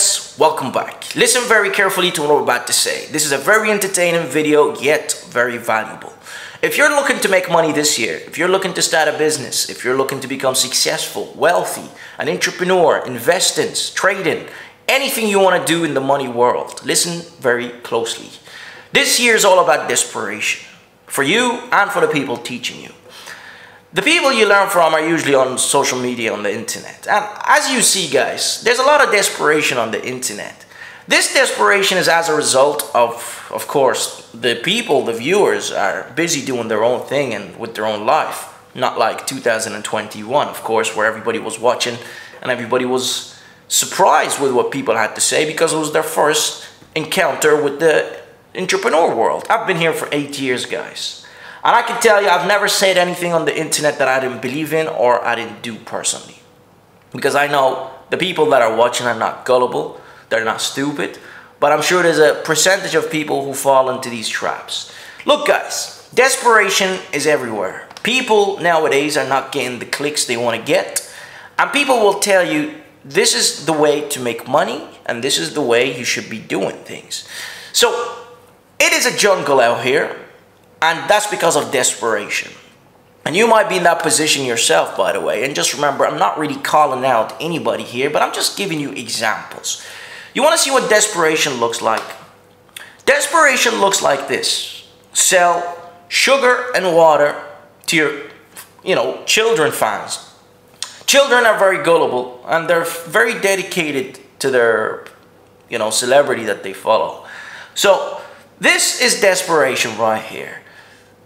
gents, welcome back. Listen very carefully to what I'm about to say. This is a very entertaining video, yet very valuable. If you're looking to make money this year, if you're looking to start a business, if you're looking to become successful, wealthy, an entrepreneur, investing, trading, anything you want to do in the money world, listen very closely. This year is all about desperation, for you and for the people teaching you. The people you learn from are usually on social media, on the internet. And as you see, guys, there's a lot of desperation on the internet. This desperation is as a result of course, the people, the viewers, are busy doing their own thing and with their own life. Not like 2021, of course, where everybody was watching and everybody was surprised with what people had to say because it was their first encounter with the entrepreneur world. I've been here for 8 years, guys. And I can tell you, I've never said anything on the internet that I didn't believe in or I didn't do personally. Because I know the people that are watching are not gullible, they're not stupid, but I'm sure there's a percentage of people who fall into these traps. Look, guys, desperation is everywhere. People nowadays are not getting the clicks they want to get, and people will tell you this is the way to make money and this is the way you should be doing things. So it is a jungle out here. And that's because of desperation. And you might be in that position yourself, by the way. And just remember, I'm not really calling out anybody here, but I'm just giving you examples. You want to see what desperation looks like? Desperation looks like this. Sell sugar and water to your, children fans. Children are very gullible and they're very dedicated to their, celebrity that they follow. So this is desperation right here.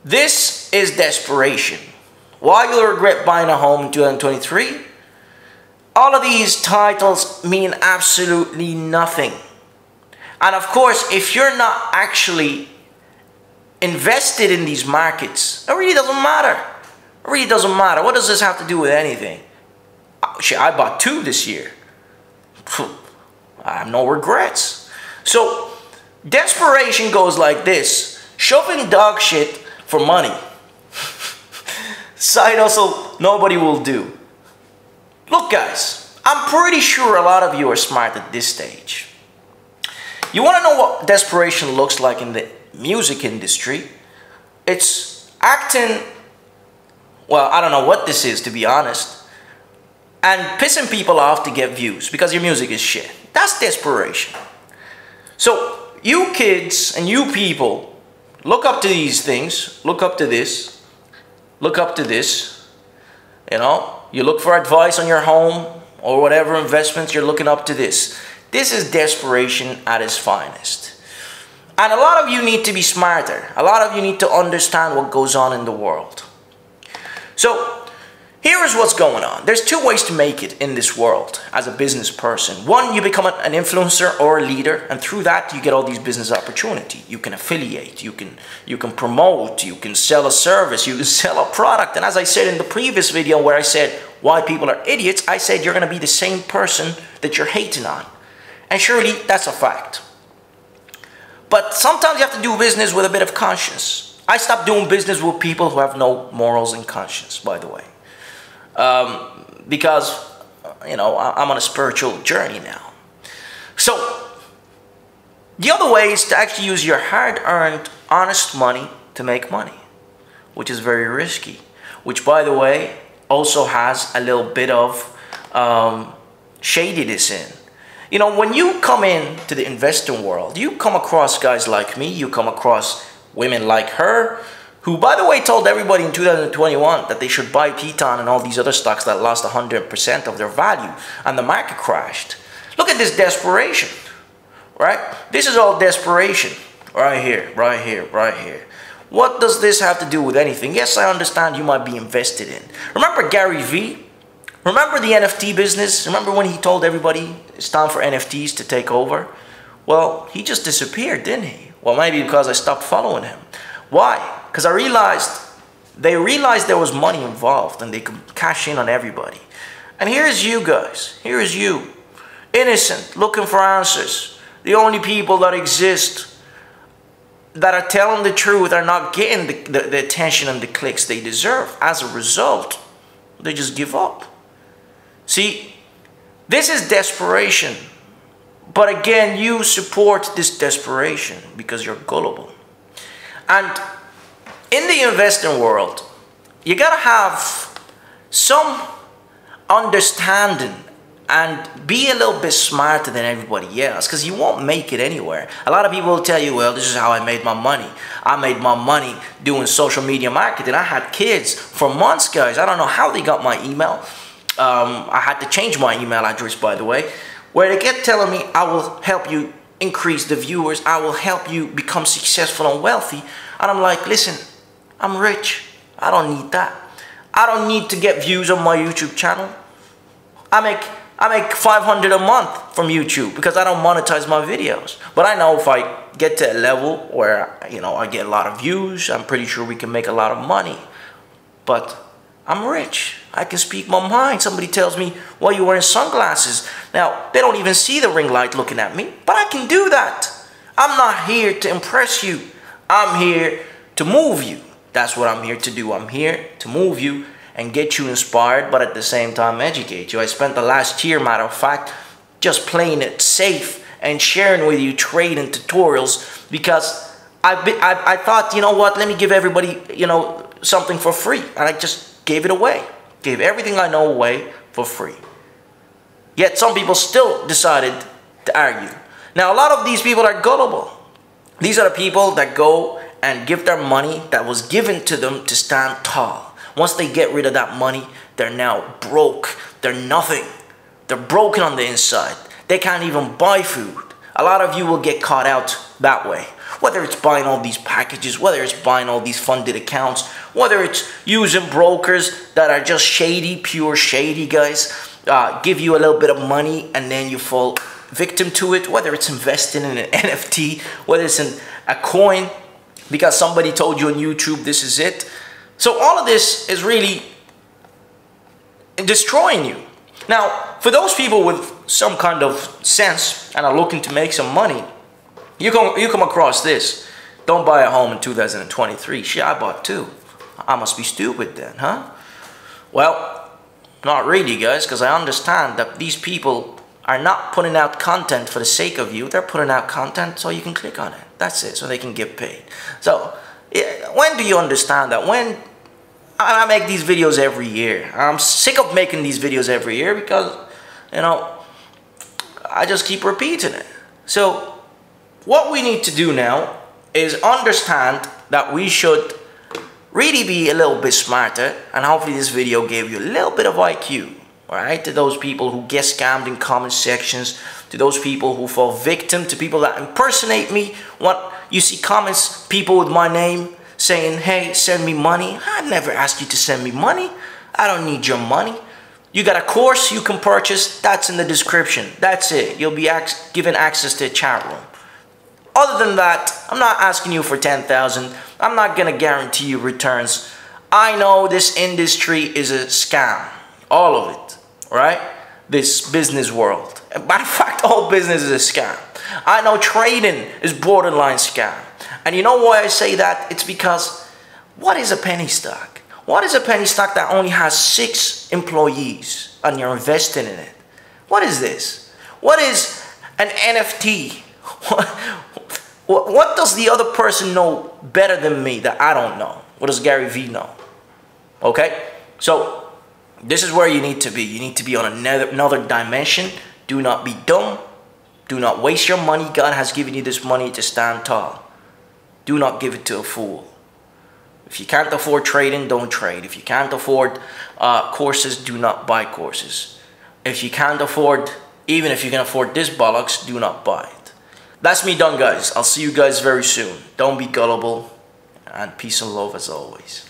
This is desperation. Why you'll regret buying a home in 2023? All of these titles mean absolutely nothing. And of course, if you're not actually invested in these markets, it really doesn't matter. It really doesn't matter. What does this have to do with anything? Shit, I bought 2 this year. I have no regrets. So, desperation goes like this. Shoving dog shit for money. Side hustle nobody will do. Look, guys, I'm pretty sure a lot of you are smart at this stage. You want to know what desperation looks like in the music industry? It's acting, well, I don't know what this is, to be honest, and pissing people off to get views because your music is shit. That's desperation. So you kids and you people, look up to these things, look up to this, look up to this, you look for advice on your home or whatever investments, you're looking up to this. This is desperation at its finest. And a lot of you need to be smarter. A lot of you need to understand what goes on in the world. So, here is what's going on. There's 2 ways to make it in this world as a business person. One, you become an influencer or a leader, and through that you get all these business opportunities. You can affiliate, you can promote, you can sell a service, you can sell a product. And as I said in the previous video where I said why people are idiots, I said you're going to be the same person that you're hating on. And surely that's a fact. But sometimes you have to do business with a bit of conscience. I stopped doing business with people who have no morals and conscience, by the way. Because, I'm on a spiritual journey now. So, the other way is to actually use your hard-earned, honest money to make money, which is very risky, which, by the way, also has a little bit of shadiness in. When you come into the investing world, you come across guys like me, you come across women like her, who, by the way, told everybody in 2021 that they should buy Piton and all these other stocks that lost 100% of their value, and the market crashed. Look at this desperation, right? This is all desperation, right here, right here, right here. What does this have to do with anything? Yes, I understand you might be invested in. Remember Gary Vee? Remember the NFT business? Remember when he told everybody it's time for NFTs to take over? Well, he just disappeared, didn't he? Well, maybe because I stopped following him. Why? Because they realized there was money involved and they could cash in on everybody. And here's you guys, here's you, innocent, looking for answers. The only people that exist that are telling the truth are not getting the attention and the clicks they deserve. As a result, they just give up. See, this is desperation. But again, you support this desperation because you're gullible. And in the investing world, you gotta have some understanding and be a little bit smarter than everybody else, because you won't make it anywhere. A lot of people will tell you, well, this is how I made my money. I made my money doing social media marketing. I had kids for months, guys. I don't know how they got my email. I had to change my email address, by the way, where they kept telling me, I will help you increase the viewers. I will help you become successful and wealthy. And I'm like, listen, I'm rich. I don't need that. I don't need to get views on my YouTube channel. I make 500 a month from YouTube because I don't monetize my videos. But I know if I get to a level where, you know, I get a lot of views, I'm pretty sure we can make a lot of money. But I'm rich. I can speak my mind. Somebody tells me, well, you're wearing sunglasses. Now, they don't even see the ring light looking at me, but I can do that. I'm not here to impress you. I'm here to move you. That's what I'm here to do. I'm here to move you and get you inspired, but at the same time educate you. I spent the last year, matter of fact, just playing it safe and sharing with you trading tutorials, because I thought, you know what, let me give everybody, you know, something for free. And I just gave it away. Gave everything I know away for free. Yet some people still decided to argue. Now, a lot of these people are gullible. These are the people that go and give their money that was given to them to stand tall. Once they get rid of that money, they're now broke. They're nothing. They're broken on the inside. They can't even buy food. A lot of you will get caught out that way. Whether it's buying all these packages, whether it's buying all these funded accounts, whether it's using brokers that are just shady, pure shady, guys, give you a little bit of money and then you fall victim to it, whether it's investing in an NFT, whether it's in a coin because somebody told you on YouTube this is it. So all of this is really destroying you. Now, for those people with some kind of sense and are looking to make some money, you come across this. Don't buy a home in 2023. Shit, I bought two. I must be stupid then, huh? Well, not really, guys, because I understand that these people are not putting out content for the sake of you. They're putting out content so you can click on it. That's it, so they can get paid. So, when do you understand that? When I make these videos every year. I'm sick of making these videos every year because, you know, I just keep repeating it. So, what we need to do now is understand that we should really be a little bit smarter, and hopefully this video gave you a little bit of IQ, alright? To those people who get scammed in comment sections, to those people who fall victim, to people that impersonate me. What you see comments, people with my name saying, hey, send me money. I never asked you to send me money. I don't need your money. You got a course you can purchase, that's in the description. That's it. You'll be given access to a chat room. Other than that, I'm not asking you for 10,000. I'm not going to guarantee you returns. I know this industry is a scam. All of it. Right? This business world. Matter of fact, all business is a scam. I know trading is borderline scam. And you know why I say that? It's because, what is a penny stock? What is a penny stock that only has 6 employees and you're investing in it? What is this? What is an NFT? What does the other person know better than me that I don't know? What does Gary Vee know? Okay? So, this is where you need to be. You need to be on another dimension. Do not be dumb. Do not waste your money. God has given you this money to stand tall. Do not give it to a fool. If you can't afford trading, don't trade. If you can't afford courses, do not buy courses. If you can't afford, even if you can afford this bollocks, do not buy it. That's me done, guys. I'll see you guys very soon. Don't be gullible, and peace and love as always.